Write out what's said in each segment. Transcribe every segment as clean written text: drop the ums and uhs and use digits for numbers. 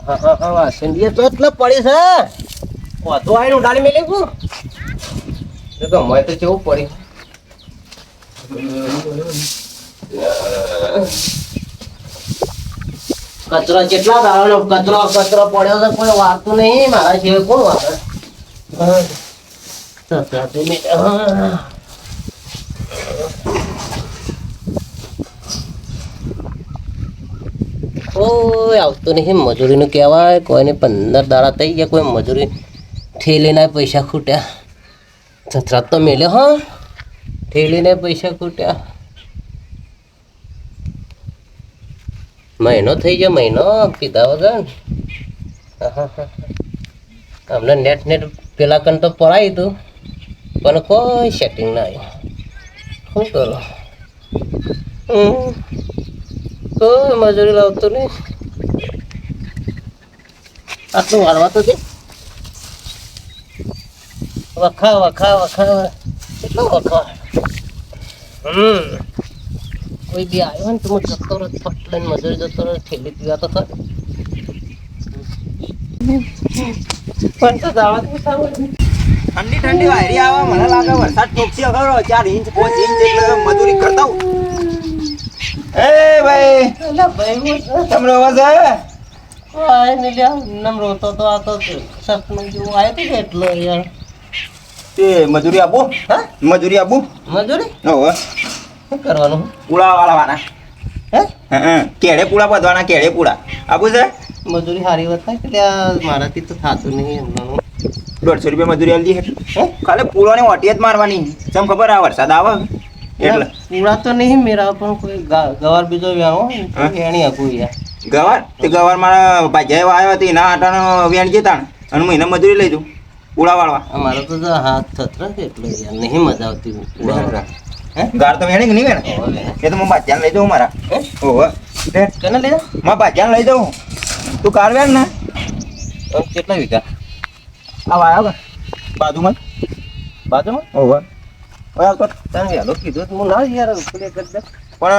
હા સિંધિયા તો એટલે પડી છે વધુ આવીને ઉડાડી મેલી છું એ તો મેં તો કેવું પડી કચરો કેટલા દાવાનો કચરો પડ્યો છે કોઈ વાગતું નહીં મારા સિવાય કોણ વાગે કોઈ આવતું નહીં મજૂરીનું કહેવાય કોઈને 15 દાડા થઈ ગયા કોઈ મજૂરી ઠેલીના પૈસા ખૂટ્યા છત્રાત તો મેલ્યો હા ઠેલીને પૈસા ખૂટ્યા મહિનો થઈ ગયો મહિનો પીધા વગર અમને નેટ પેલા કન તો પડાવી હતું પણ કોઈ સેટિંગ ના આવ્યું શું કરો કોઈ મજૂરી લાવતો નહીં આટલું વાળવા તો છે વખા કેટલો વખા કોઈ બી આવ્યો ને તો હું જતો રહો ફટ લઈને મજૂરી જતો રહો ઠેલી પીવા તો ખરી પણ તો જવા દે ઠંડી વાયરી આવે મને લાગે વરસાદ ટોપસી ખરો 4 ઇંચ 5 ઇંચ એટલે મજૂરી કરતા હું એ ભાઈ તમને અવાજ આવે આય ને લ્યા નમ રોતો તો આ તો સપનું જેવું આવ્યું હતું કે એટલો યાર તે મજૂરી આપો હા મજૂરી આપો મજૂરી ઓહો શું કરવાનું પૂળા વાળવાના હે કેળે પૂળા બધવાના કેળે પૂળા આપું છે મજૂરી સારી વાત થાય કે ત્યાં મારાથી તો થતું નહીં એમનું 150 રૂપિયા મજૂરી આલી દી ખાલી પૂળાને ઓટી જ મારવાની જેમ ખબર આ વરસાદ આવે એટલે પૂરા તો નહીં મેરા પણ કોઈ ગવાર બીજો વ્યાણો એની આપું યાર ગવાર તે ગવાર મારા ભાજ્યા આવ્યા હતી ના આટાનો વેણ જતા અને હું એને મજૂરી લઈ જઉં પૂળા વાળવા અમારો તો હાથ થતરા કે એટલે યાર નહીં મજા આવતી ગાર તો વેણી નહીં વેણ એ તો હું ભાજ્યાને લઈ જાઉં મારા ઓહો કેને લઈ જાઓ મારા ભાજ્યાને લઈ જાઉં તું કાર વેણ ને કેટલા વીઘા આ વાયો બાજુમાં ઓહો તને વહેલો કીધું હું ના યાર ઉપડે કરી દે પણ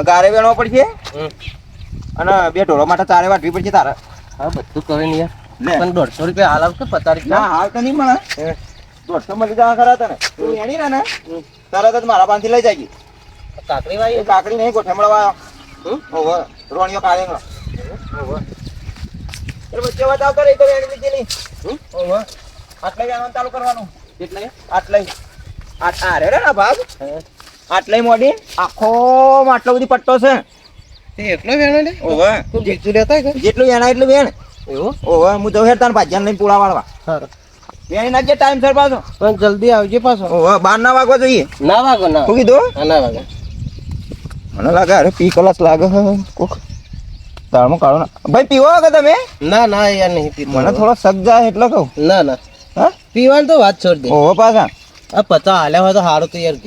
ગારે વેણવા પડશે અને 2 ઢોરો માટે તારે વાટવી પડશે તારે હા બધું કરે ને યાર પણ 150 રૂપિયા હાલ આવશે 50 રૂપિયા ના હાલ તો નહીં મળે 150 મળી જવા ખરા તને તું વેણી ને તરત જ મારા પાસેથી લઈ જાય કાકડી વાય કાકડી નહીં ગોઠમડા વાયો ઓહો રોણીઓ કાળેંગો ઓહો એટલે વચ્ચે વચાવ કરે તો વેણી લીધી નહીં ઓહો આટલે વેણવાનું ચાલુ કરવાનું એટલે આટલે આ રે ને ભાગ આટલે મોડી આખો આટલો બધી પટ્ટો છે તે એટલો વેણો લે ઓહો તું બીજું લેતા કે જેટલું વેણા એટલું વેણ એવું ઓહો હું જઉં હેર તાર ભાજ્યાને લઈને પૂળા વાળવા સારું વેણી નાખજે ટાઈમ સર પાછો પણ જલ્દી આવજે પાછો ઓહો 12 ના વાગવા જોઈએ ના વાગો ના શું કીધું ના વાગે મને લાગે અરે પી કલાસ લાગે કોક તાળમાં કાઢો ના ભાઈ પીવો કે તમે ના યાર નહીં પીતો મને થોડો શક જાય એટલે કહું ના હા પીવાનું તો વાત છોડ દે ઓહો પાછા આ 50 હાલ્યા હોય તો સારું તો યાર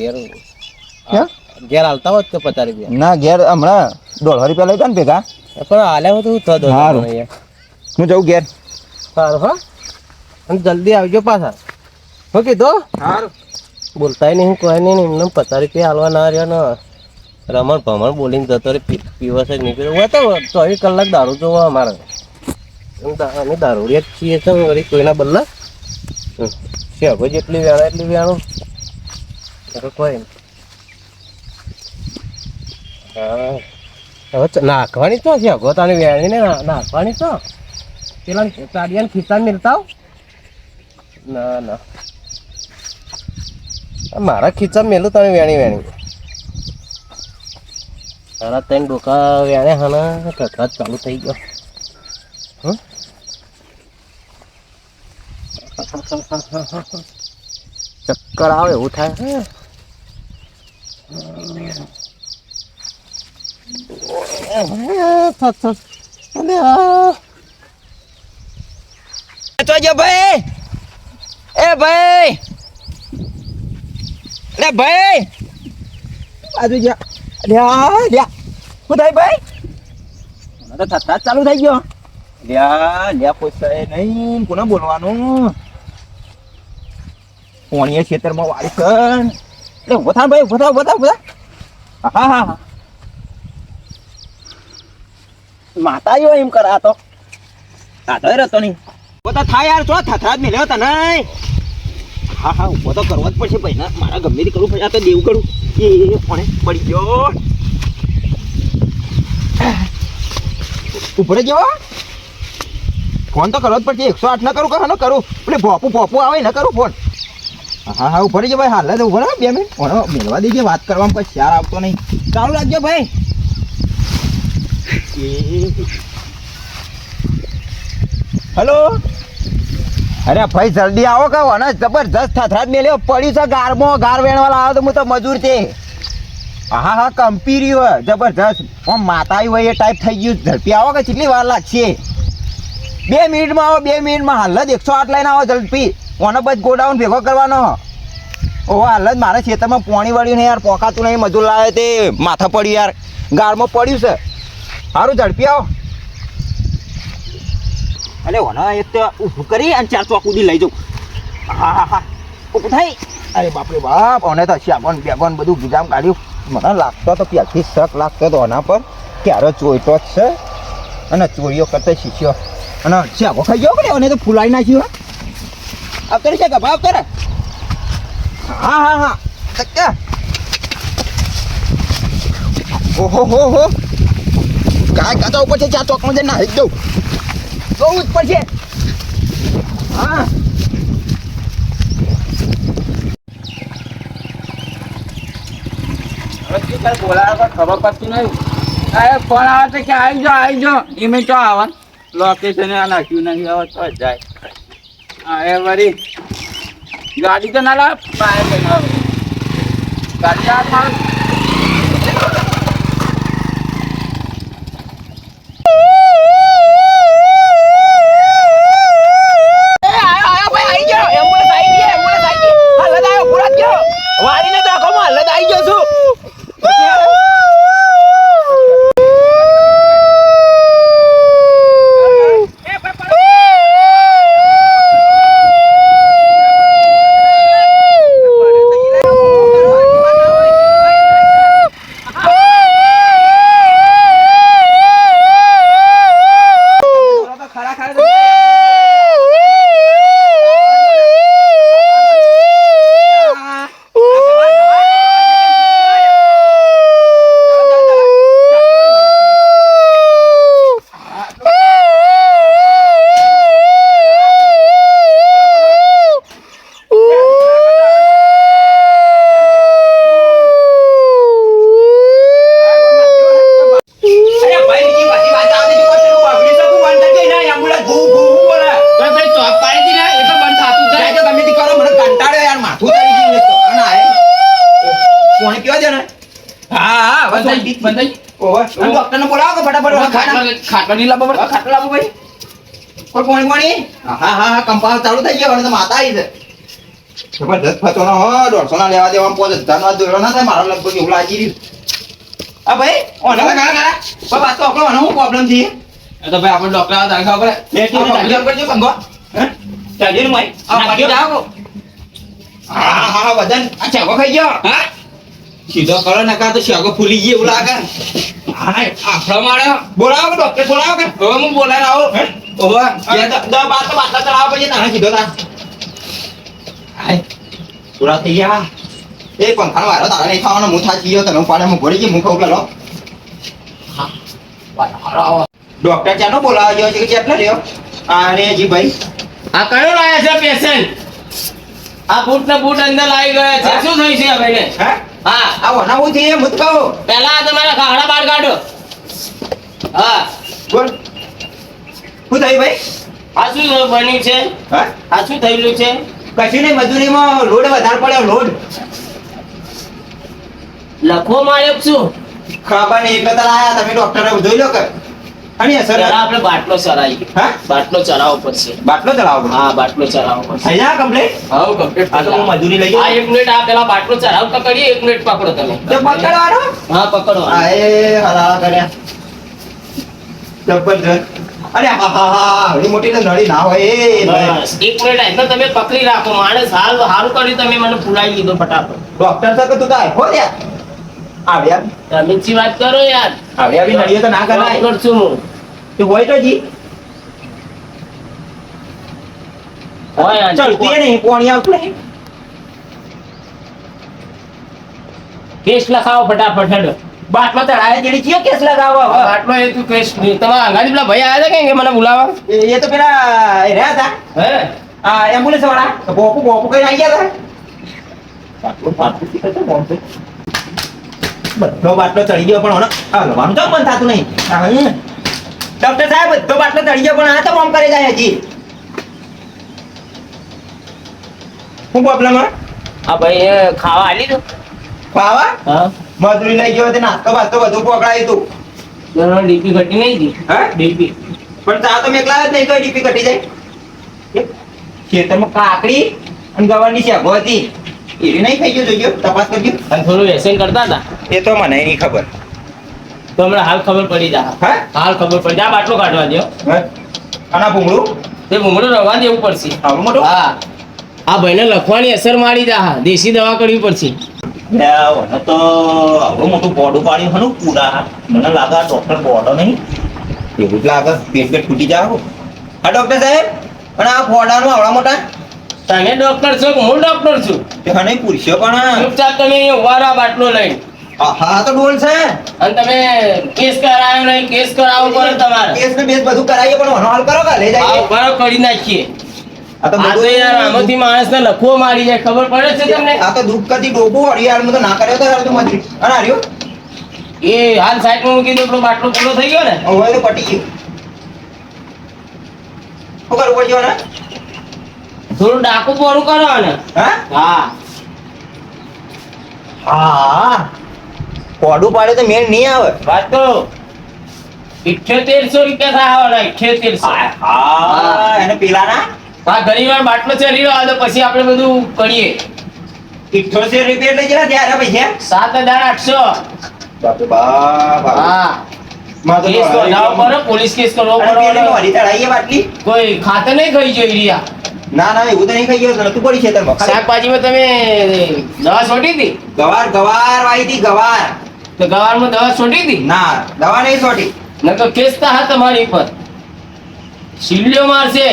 ઘેર હાલતા હોત કે 50 રૂપિયા ના ઘેર હમણાં 150 રૂપિયા લઈ જા ને ભેગા પણ હાલ્યા હોય તો હું થતો સારું. યાર હું જઉં ઘેર સારું હા અને જલ્દી આવજો પાછા શું કીધું સારું બોલતાય નહીં કોઈ નહીં એમને 50 રૂપિયા હાલવા ના રહ્યો ને રમણ ભમણ બોલીને જતો રે પીવસ જ નીકળ્યો હોય તો 24 કલાક દારૂ જોવો અમારે અમે દારૂડિયા જ છીએ તો વળી કોઈના બદલા શેગો જેટલી વેણો એટલી વેણો કોઈ હા હવે નાખવાની તો શેગો તાને વેણીને નાખવાની તો પેલા ચાડિયાને ખિસ્સાને મિલતા ના મારા ખિસ્સા મેલું તમે વેણી તારા 3 ડોકા વેણે હાના કકરાત ચાલુ થઈ ગયો ચક્કર આવે એવું થાય ભાઈ એ ભાઈ લે ભાઈ બાજુ જા લ્યા શું થાય ભાઈ મને તો થતા ચાલુ થઈ ગયો લ્યા કોઈ નહીં કોને બોલવાનું કોણીએ ખેતરમાં વાળી કર એટલે ઉભો થા ભાઈ ઉભો થા હા માતા આવ્યો એમ કરા તો તાતો રહેતો નહીં ઉભો તો થાય યાર, છો થથરાજ મેલ્યો તને. હા હા ઉભો તો કરવો જ પડશે ભાઈ ના, મારા ગમે તે કરવું પડે. આ તો દેવું કરું એ કોણે પડી ગયો ઉપર જવો. ફોન તો કરવો જ પડશે. 108 ન કરું કે ન કરું, એટલે ભોપું આવે ન કરું ફોન. હા હા ઉપર જ ભાઈ, હાલ જ ઉભો 2 મિનિટ ફોન મેળવા દેજે. વાત કરવામાં પછી યાર આવતો નહીં. ચાલુ રાખજો ભાઈ. હેલો. અરે ભાઈ જલ્દી આવો કે વને જબરજસ્ત થથરાજ મેલ્યો પડ્યું છે ગારમાં. ગાર વેણવાળા આવે તો હું તો મજૂર છે. હા હા કંપી રહ્યું જબરજસ્ત. આમ માતા આવી હોય એ ટાઈપ થઈ ગયું. ઝડપી આવો કે કેટલી વાર લાગશે? 2 મિનિટમાં આવો, 2 મિનિટમાં. હાલ જ 108 લઈને આવો ઝડપી. ઓને બસ ગોડાઉન ભેગો કરવાનો. ઓહો હાલ જ મારા ખેતરમાં પાણી વળ્યું ને યાર, પોકાતું નહીં. મજૂર લાવે તે માથા પડ્યું યાર, ગારમાં પડ્યું છે. સારું ઝડપી આવો. અરે ઓને એક તો ઊભું કરી અને 4 ચોકુદી લઈ જાઉં. હા હા હા ઊભું થાય. અરે બાપરે બાપ, ઓને તો શાગોન બેગોન બધું ગુજામ કાઢ્યું. મને લાગતો તો પહેલથી શક લાગતો હતો ઓના પર, ક્યારે ચોઈટો જ છે અને ચોરીઓ કરતા શીખ્યો. અને શાગો ખાઈ ગયો કે ઓને તો ફૂલાઈ નાખ્યું. આવતો છે ગભા આવતો રે. હા હા હા તક્યા. ઓહો હો હો કાય કાચા ઉપર છે. 4 ચોકમાં જઈને નાહી દઉં. જોવું જ પડશે. હા બોલાવે ખબર પડતી નહીં. અરે ફોન આવે તો કે આવી જાઓ એમ તો આવે. લોકેશન આ નાખ્યું નહીં, હવે તો જાય. હા એ વળી ગાડી તો ના લાવે, બહાર લઈને આવે. ગાડી હાથમાં ડોક્ટરને બોલાવો કે ફટાફટ. ખાટલો નહીં લાવો, ખાટલો લાવો ભાઈ. કોઈ પાણી. હા હા હા કંપાઉન્ડ ચાલુ થઈ ગયો. તો માતા આવી છે જબરદસ્ત ફચોનો. હો 150 ના લેવા દેવા 5000 ના દોરો ના થાય. મારો લગભગ એવું લાગી રહ્યું. હા ભાઈ ઓને કાકા વાત તો આપણો શું પ્રોબ્લેમ છે? તો ભાઈ આપણે ડોક્ટર આ દાખવા પડે. લેટીને કરજો કંગો. હે ચાલી ને ભાઈ આ પાડી જાવ. હા હા વજન આ ચાગો ખાઈ ગયો. હા સીધો કરો નકા તો શાગો ફૂલી ગઈ એવું લાગે. હા આફળો માર્યો. બોલાવો કે ડોક્ટર બોલાવો કે? હવે હું બોલાય આવો. ઓહો દવા બાટલા ચડાવવા પડશે તારા સીધો તા. હાય પૂરા થઈ ગયા. એ પંખાનો વારો તારા નહીં ખાવાનો. હું થાકી ગયો. તમે પાડે હું ભરી ગઈ. હું ખાવ પેલો. હા વારો ડોક્ટર ચાનો બોલાવા ગયો છે કે કેટલો રહ્યો? અરે જી ભાઈ આ કયો લાયા છે પેશન્ટ? આ બૂટ ને બૂટ અંદર લાવી ગયા છે. શું થયું છે ભાઈને? હે હા આ વના હું છે મુત કહો. પહેલા તમારા ખાડા બહાર કાઢો. હા બોલ શું થઈ ભાઈ? આ શું બન્યું છે? હા આ શું થયેલું છે? કશું નહીં, મજૂરીમાં લોડ વધારે પડ્યો. લોડ લખવો માર્યો કે શું? ખબર નહીં એટલે તાર આયા. તમે ડોક્ટરને જોઈ લો કે અને સર પહેલા આપણે બાટલો ચરાવી. હા બાટલો ચરાવવો પડશે. બાટલો ચલાવો. હા બાટલો ચરાવવો પડશે. થઈ જા કમ્પ્લીટ. હા કમ્પ્લીટ. આ તો હું મજૂરી લઈ આ ગયો. 1 મિનિટ આ પેલા બાટલો ચરાવ તો કરીએ. 1 મિનિટ પકડો તમે. તે પકડવાનો. હા પકડો. આ એ હરા કર્યા જબરજસ્ત. અરે હા હા હા હળી મોટી તો નળી ના હોય એ ભાઈ. બસ 1 મિનિટ આઈને તમે પકડી રાખો. માણસ સારું કર્યું તમે મને ફૂલાઈ દીધો ફટાફટ. ડોક્ટર સર કે તું તો આખો યાર આવ્યા તમે જી વાત કરો યાર. આવ્યા બી નળીઓ તો ના કરાય. વાત કરશું હું. તું હોય તો જી હોય આંટી ચડતી નહીં પાણી આવતું નહીં કેસ લખાવો ફટાફટ હેડો બાટલો ચડાય જેડી ચિયો કેસ લગાવો હવે? આટલો એ તું કેસ તમારા અંગાજી પેલા ભાઈ આવ્યા હતા કે મને બોલાવા એ તો પેલા એ રહ્યા હતા હે આ એમ્બ્યુલન્સ વાળા બોપુ કઈ આવી ગયા હતા બધો બાટલો ચડી ગયો પણ હલવાનું તો મન થતું નહીં ડોક્ટર સાહેબ બધો બાટલો ચડી ગયો પણ આ તો મોમ કરે જાય હજી શું પ્રોબ્લેમ આ ભાઈ ખાવા આલી દો ખાવા હા મજૂરી લઈ ગયો તે નાસ્તો બાસ્તો બધું પકડાયું તું ડીપી ઘટી નહીં હતી હા ડીપી પણ ચા તો મેકલા જ નહીં તો ડીપી ઘટી જાય ખેતરમાં કાકડી અને ગવારની શેગો હતી એવી નહીં થઈ ગયું જોજો તપાસ કરજો અને થોડું વ્યસન કરતા હતા એ તો મને નહીં ખબર તો હમણાં હાલ ખબર પડી જા હા હાલ ખબર પડી જા બાટલો કાઢવા દો આના ભૂંગળું તે ભૂંગળો રવા દેવું પડશે આવડું મોટું હા આ ભાઈને લખવાની અસર મારી જા દેશી દવા કરવી પડશે મને તો આવડું મોટું બોડું પાડ્યું હનું પૂરા મને લાગે આ ડોક્ટર બોડો નહીં એવું જ લાગે પેટ પેટ ફૂટી જાવ હા ડોક્ટર સાહેબ પણ આ ફોડાનું આવડા મોટા તમે ડોક્ટર છો કે હું ડોક્ટર છું તે હને પૂછ્યો પણ ચૂપચાપ તમે અહીંયા ઉભા રહો બાટલો લઈને હા તો ડોલ છે અને તમે કેસ કરાયો નહીં કેસ કરાવવો પડે તમારે કેસ ને બેસ બધું કરાવીએ પણ મને હાલ કરો કે લઈ આ જાય ઉભા રહો, કરી નાખીએ આ તો આ તો યાર આમાંથી માણસને લખવો મારી જાય ખબર પડે છે તમને આ તો દુઃખ કદી ડોબો હરિયાળ માં તો ના કર્યો તો હાલ તો મજરી અને હાર્યો એ હાલ સાઈડમાં મૂકી દો પેલો બાટલો પૂરો થઈ ગયો ને હવે તો પટી ગયું શું કરવું પડશે ને થોડું ડાકુ પોરું કરો ને હા હા હા કોડું પાડે તો મેળ નહીં આવે વાત તો 7800 રૂપિયા થાય 7800 હા એને પેલા ના હા ઘણી વાર બાટલો ચડી રહ્યો તો પછી આપણે બધું કરીએ 78 રૂપિયા એટલે કેટલા થયા પૈસા 7800 બાપરે બાપ હા માં તો કેસ કરાવવો પડે પોલીસ કેસ કરવો પડે મોરી ચડાઈએ બાટલી કોઈ ખાતે નહીં ખાઈ જોઈ રહ્યા ના ના એવું તો નહીં ખાઈ ગયો નતું પડી છે તમે શાકભાજીમાં તમે દવા છોટી હતી ગવાર ગવાર વાઈ હતી ગવાર તો ગવારમાં દવા છોટી હતી ના દવા નહીં છોટી ન તો કેસ તા હા તમારી પર શીલ્યો મારશે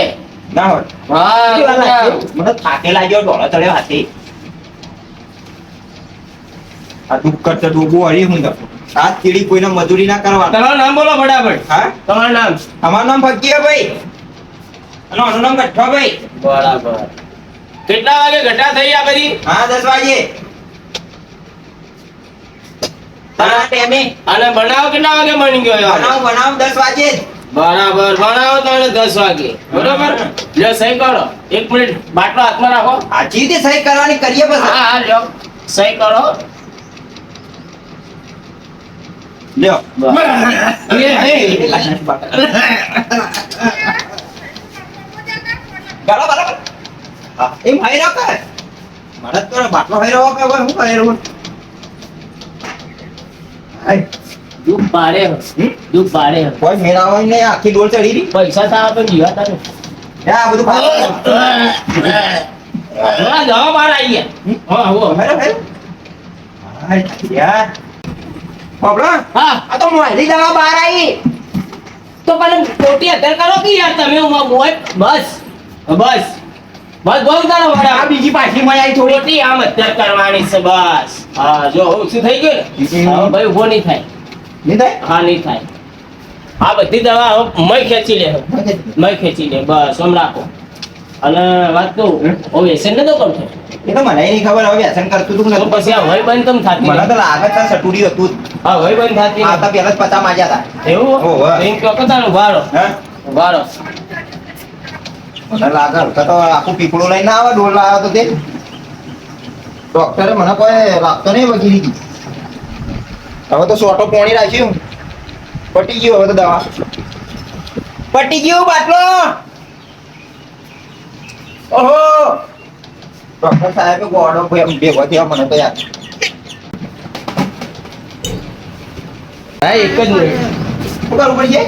ના હોત હા મને થાકે લાગ્યો ડોળા ચડ્યો હાથે આ દુઃખ કરતા ડૂબો હરી હું તો આ ચીડી કોઈને મજૂરી ના કરવા તમારું નામ બોલો ફટાફટ હા તમારું નામ અમારું નામ ફકીરભાઈ અને આનું નામ ગઠ્ઠાભાઈ બરાબર કેટલા વાગે ઘટા થઈ આ બધી હા 10 વાગે તારા ટાઈમે અને બનાવો કેટલા વાગે બની ગયો બનાવ બનાવ 10 વાગે જ. બરાબર બનાવો તો 10 વાગે બરોબર લ્યો સહી કરો 1 મિનિટ બાટલો હાથમાં રાખો આ ચીતે સહી કરવાની કરીએ બસ હા હા લ્યો સહી કરો લ્યો ગાળો બરાબર હા એમ હાઈ રાખે મારા તો બાટલો હાઈ રહ્યો કે હું હાઈ રહ્યો હાઈ દુઃખ પાડે દુઃખ પાડે કોઈ મેળાવા ને આખી ડોલ ચડી રહી પૈસા થવા પણ જીવાતા ને આ બધું ખાવા દવા બહાર આવી ગયા હા આવો હાઈ હાઈ હાઈ યાર બાબરા હા આ તો મોહલી દવા બહાર આવી તો પણ ખોટી અધર કરો કે યાર તમે મોય બસ બસ બસ બહુ તારો આ વડા બીજી પાછી મળી આવી થોડી ખોટી આમ અત્યાર કરવાની છે બસ હા જો ઓછું થઈ ગયું ને હવે ભાઈ ઉભો નહીં થાય નહીં થાય હા નહીં થાય આ બધી દવા હવે મય ખેંચી લે મય ખેંચી લે બસ આમ રાખો અને વાત કહું હવે વ્યસન નતો કરતો એ તો મને નહીં ખબર હવે વ્યસન કરતું તું તો પછી આ વય બંધ કેમ થતી મને તો લાગે છે સટુડી હતું હા વય બંધ થતી આ તો પેલા જ પતા માર્યા હતા એવું ઓહો. એમ કહો કે તારું વારો હે વારો મને લાગે હલકા તો આખું પીપળું લઈને આવે ડોલ લાવ્યો તો તે ડોક્ટરે મને કોઈ લાગતો નહીં વગીરી દી હવે તો સોટો પોણી રાખ્યું પટી ગયું હવે તો દવા પટી ગયું બાટલો ઓહો ડોક્ટર સાહેબે ગોળો ભેગો થયો મને તો યાર હા એક જ મિનિટ શું કરવું પડશે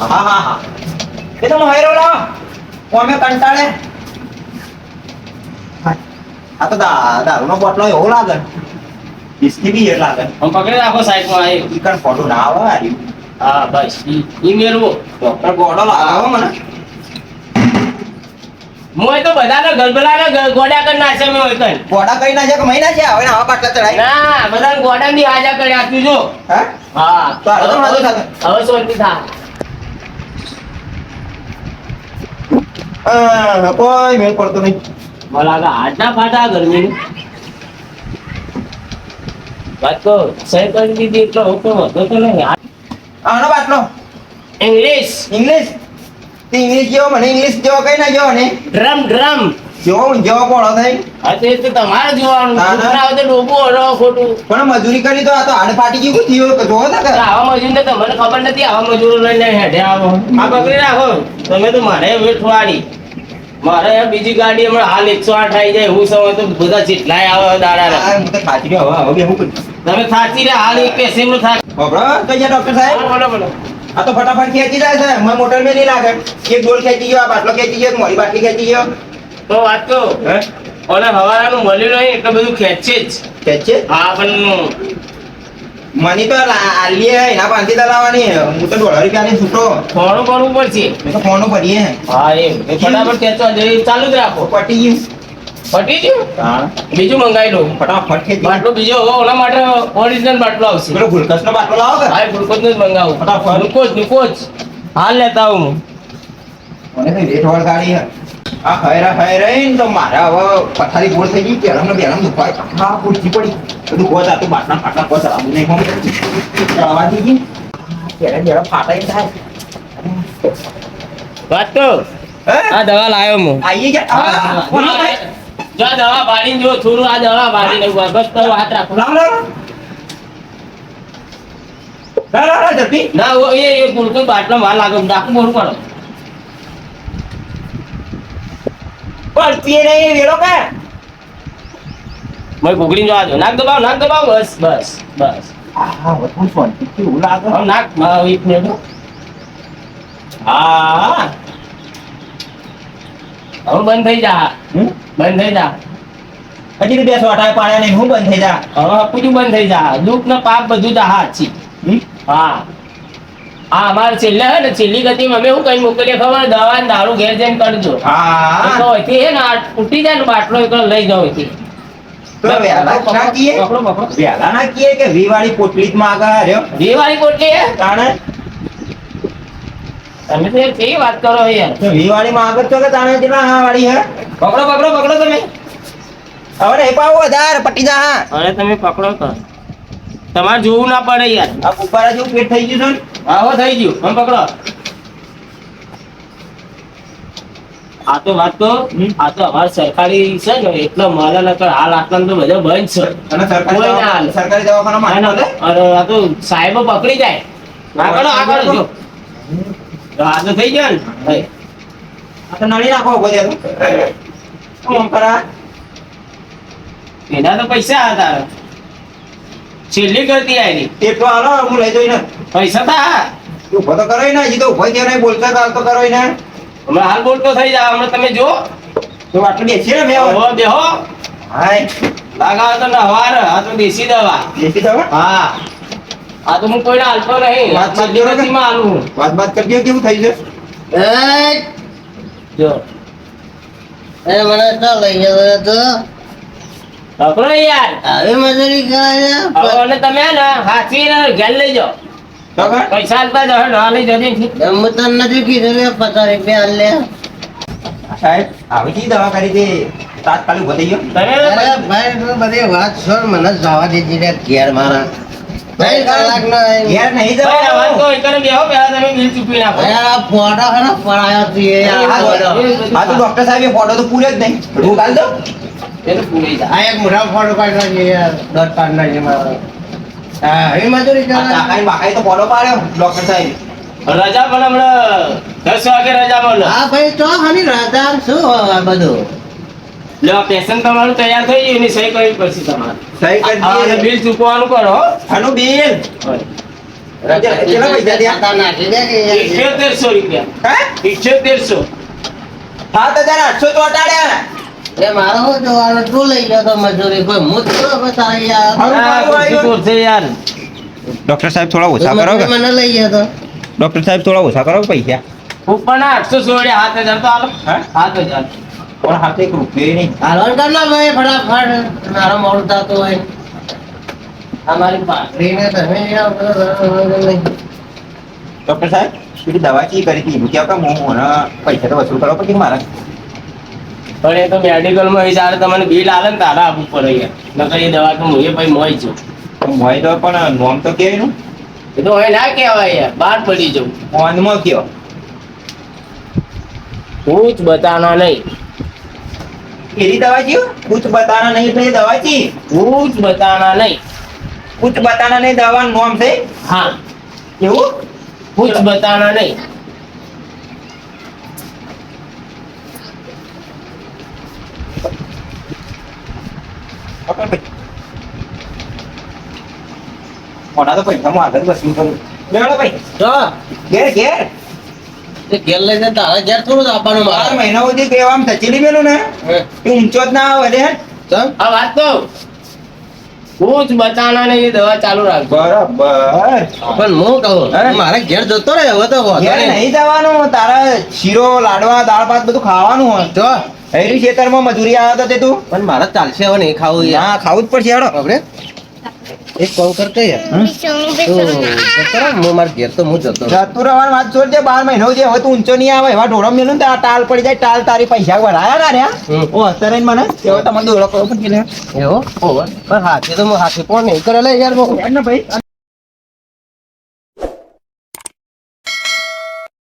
હા હા હા એ તો મોહેરો લાવો કોમે કંટાળે આ તો દારૂનો બોટલો એવો લાગે બિસ્કી બી એ લાગે આમ પકડી રાખો સાઈડમાં આ એક. ચિકન ફોટો ના આવે હારી હા બસ ઈ મેળવો ડોક્ટર ગોળો લાવો મને મોય તો બધાને ગલબલાને ગોડા કરી નાખે મેં હોય કઈ. ગોડા કરી નાખ્યા કે મહિના છે હવે આવા બાટલા ચડાય ના બધાને ગોડાની હાજા કરી આપ્યું જો. હા હા તો હાલો તો મારું સાથે. હવે શાંતિ થા. કોઈ મેળ પડતો નહીં. મને લાગે આટલા ફાટા ગરમીનું. વાત તો સહી કરી દીધી એટલો હુકમ હતો તો નહીં. આનો બાટલો ઇંગ્લિશ ઇંગ્લિશ તે ઇંગ્લિશ જેવો મને ઇંગ્લિશ જેવો કઈ ના જેવો ને ડ્રમ ડ્રમ. જેવો પોળો થઈ હા તો એ તો તમારે જોવાનું. ના, ના. છોકરા આવે તો ડોબું હરો ખોટું. પણ મજૂરી કરી તો આ તો હાડ ફાટી ગયું થયું કે જોવો તો કે આવા મજૂર ને તમને ખબર નથી આવા મજૂરો લઈને હેઠે આવો. આ પકડી રાખો તમે તો મારે વેઠવાડી. મારે આ બીજી ગાડી હમણાં હાલ 108 આવી જાય એવું સમય તો બધા જેટલાય આવે દાડા. આ હું તો ખાતી ગયો હવે હું કરું તમે થાકી રહ્યા હાલ એક પેસેન્ટનું થાક. બરાબર કઈ ગયા ડોક્ટર સાહેબ બોલો બોલો. આ તો ફટાફટ ખેંચી જાય છે મને મોટર મેં નહીં લાગે એક ડોલ ખેંચી ગયો આ બાટલો ખેંચી ગયો મોરી બાટલી ખેંચી ગયો તો વાત તો હે ઓલે હવારાનું મળ્યું નહીં એટલે બધું ખેંચે જ. ખેંચે હા પણ મને તો આલીએ એના પાંચી દલાવાની હું તો $1.5 છૂટો ફોનું કરવું પડશે. મેં તો ફોનો પડીએ હા એ ફટાફટ ખેંચવા જોઈએ ચાલુ જ રાખો. પટી ગયું પટી ગયું હા બીજું મંગાવી દઉં. ફટાફટ ખેંચી બાટલો બીજો હવે ઓલા માટે ઓરિજિનલ બાટલો આવશે. પેલો ગુલકસનો બાટલો લાવો કે હા ગ્લુકોઝ નું જ મંગાવું. ફટાફટ. ગ્લુકોઝ હાલ લેતા આવું હું. મને કઈ રેટવાળ ગાડી હે આ ખૈરા ને તો મારા હવે પથારી ગોળ થઈ ગઈ બેરમ દુખાય હા પૂછી પડી બધું ગોત આતું બાટલા ફાટલા કોઈ ચલાવું નહીં હોમ ચલાવા દીધી બેરા ફાટાઈ થાય વાત તો હે આ દવા લાવ્યો હું. આઈએ ગયા આ કોનો ભાઈ જો દવા બાળીને જો થોડું આ દવા બાળીને બસ તો હાથ રાખો. લાવ ઝડપી ના એ ગ્લુકોઝ બાટલો વાર લાગે ડાકું મોરું કરો. પડતી નહીં વેળો કે મેં ઘૂઘડીને જવા દો. નાક દબાવ બસ બસ બસ. હા વધુ શાંતિ કેવું લાગે હવે નાક મારો એક મિનિટ. હા હવે બંધ થઈ જા. હમ? બંધ થઈ જા. હજી બે સોટા પાડ્યા નહીં હું બંધ થઈ જા હવે પૂરું બંધ થઈ જા. દુઃખ ને પાપ બધું જા હાચી. હમ? હા હા અમારે છેલ્લે હે ને છેલ્લી ગતિમાં અમે શું કઈ મોકલીએ ખબર દવા ને દારૂ ઘેર જઈને કરજો. હા તો અહીંથી હે ને આ તૂટી જાય ને બાટલો એકલો લઈ જાઓ અહીંથી. તો વહેલા ના કીએ પકડો પકડો. વહેલા ના કીએ કે વીવાળી પોટલી જ માં આગળ રહ્યો દિવાળી કોટલી હે તાણે તમે તો કેવી વાત કરો યાર. તો વીવાળી માં આગળ છો કે તાણે જેટલા હા વાળી હે પકડો તમે. હવે નહીં પાવો વધારે પટી જા હા અરે તમે પકડો તો તમારે જોવું ના પડે યાર. આ કુપારા જેવું પેટ થઈ ગયું છે ને આવો થઈ ગયું આમ પકડો. આ તો વાત તો આ તો અમારે સરકારી છે ને એટલે મારા નકર હાલ આટલા તો બધા બંધ છે. અને કોઈ ના હાલે. સરકારી દવાખાનામાં ના, હાલે ના, અરે આ તો સાહેબો પકડી જાય. આગળ જો આ તો થઈ ગયો ને ભાઈ. આ તો નળી નાખો ઉભો થયા તો આમ કરા એના તો પૈસા હતા છેલ્લી કરતી આવી એટલો હાલો હું લઈ જઈને પૈસા તા ઉભો તો કરો ને હજી તો ઉભો થયો નહીં બોલતા તો હાલ તો કરો ને હમણાં હાલ બોલતો થઈ જાય હમણાં તમે જો તો આટલું બેસી ને મેં હવે બેહો હાય લાગાવ તો નવાર આ તો દેશી દવા. બેસી જાવ હા આ તો હું કોઈને હાલતો નહીં. વાત છેલ્લી ગતિમાં હાલું. વાત કરજો કેવું થઈ છે જો એ મને તો લઈ જતો તો પકડો યાર. આવી મજૂરી કરે હવે અને તમે હે ને હાથવીને ઘેર લઈ જાઓ. તો કર પૈસા આલતા જાઓ ના લઈ જજે. હું તને નથી કીધું લે 50 રૂપિયા લે સાહેબ આવી કઈ દવા કરી દે તાત્કાલિક ઉભો થઈ ગયો તમે અરે ભાઈ તું બધી વાત છોડ મને જવા દીધી રે ઘેર મારા 2 કલાકનો યાર નહીં ભાઈ, આ વાત તો જવાનું એક ને બેહો પહેલા તમે બિલ ચૂકવી નાખો. આ ફોટો હે ને પડાયો તું એ આ ફોટો. આ તો ડોક્ટર સાહેબ ફોટો તો પૂરે જ નહીં હું કાલ દો એ તો પૂરી જાય. આ એક મોટા ફોટો કાઢવા છે યાર દોત કાઢના છે મારો હા આવી મજૂરી કરે ચાકાઈ બાકાઈ તો ફોટો પાડ્યો ડોક્ટર સાહેબ રજા પણ હમણાં 10 વાગે રજા મળે. હા ભાઈ તો ખાલી રાજા શું આ બધું લ્યો પેશન્ટ તમારું તૈયાર થઈ ગયું એની સહી કરવી પડશે તમારે. સહી કરી આ અને દઈએ બિલ ચૂકવવાનું કરો હો. આનું બિલ કેટલા પૈસા થયા ખાતા નાખી દે કે યાર 7800 રૂપિયા. હે 7800. 7800 તો અટાડ્યા એ મારો શું જોવાનું તું લઈ લો તો મજૂરી કોઈ મુત તો બતા યાર આ ખુરશી છે યાર. ડોક્ટર સાહેબ થોડા ઓછા કરો મજૂરી મને લઈ ગયો તો ડોક્ટર સાહેબ થોડા ઓછા કરો પૈસા ઉપરના 816 7000 તો હાલો. હે? 7000. પણ હાથે એક રૂપિયો નહીં. હાલવાનું કર ના ભાઈ ફટાફટ મારો મોડું થતું હોય અમારી પાઘડીને તમે ડોક્ટર સાહેબ પેલી દવા ચી કરી હતી એનું કેવું કે હું મને પૈસા તો વસૂલ કરવા પછી મારા પણ એ તો મેડિકલમાં જ્યારે તમને બિલ આવે ને તારા આપવું પડે યાર નકર એ દવા તો હું એ ભાઈ મોય છું મોય તો પણ નોમ તો કે એનું એ તો હવે ના કહેવાય યાર બહાર પડી જવું ફોનમાં કયો હું જ બતાના નહીં એની દવા ચી કુછ બતાના નહીં તો એ દવા ચી હું જ બતાના નહીં કુછ બતાના નહીં દવાનું નોમ છે હા એવું હું જ બતાના નહીં મોના તો પૈસામાં આગળ વસૂલ કરું લેવડો ભાઈ તો ઘેર ઘેર તે ઘેર લઈ જાય તારા ઘેર થોડું આપવાનું 12 મારે મહિના સુધી કહેવા આમ ધચેલી મેલું ને હે. એ ઊંચો જ ના આવે લે ચમ આ વાત તો હું જ બતાના નહીં એ દવા ચાલુ રાખજો બરાબર પણ હું કહું હે? મારે ઘેર જતો રહે હવે તો વાંધો ઘેર નહીં. નહીં જવાનું તારા શીરો લાડવા દાળ ભાત બધું ખાવાનું હોય તો હેરી ખેતરમાં મજૂરી આવ્યો તો તે તું પણ મારે ચાલશે હવે નહીં ખાવું યાર ના ખાવું જ પડશે હેડો આપણે એક કોલ કરતે યાર તો જતો રહે, હું મારા ઘેર તો હું જતો રહું. જતું રહેવાનું વાત છોડ દે 12 મહિના સુધી હવે તું ઊંચો નહીં આવે એવા ઢોળો મેલું ને તો આ ટાલ પડી જાય ટાલ તારી પૈસા ભરાયા ના રહ્યા હમ. ઓ અત્યારે મને તેવો તમને દોડો કરો પણ એવો પણ હાથે તો હું હાથે પણ નહીં કરે લે યાર હું. ભાઈ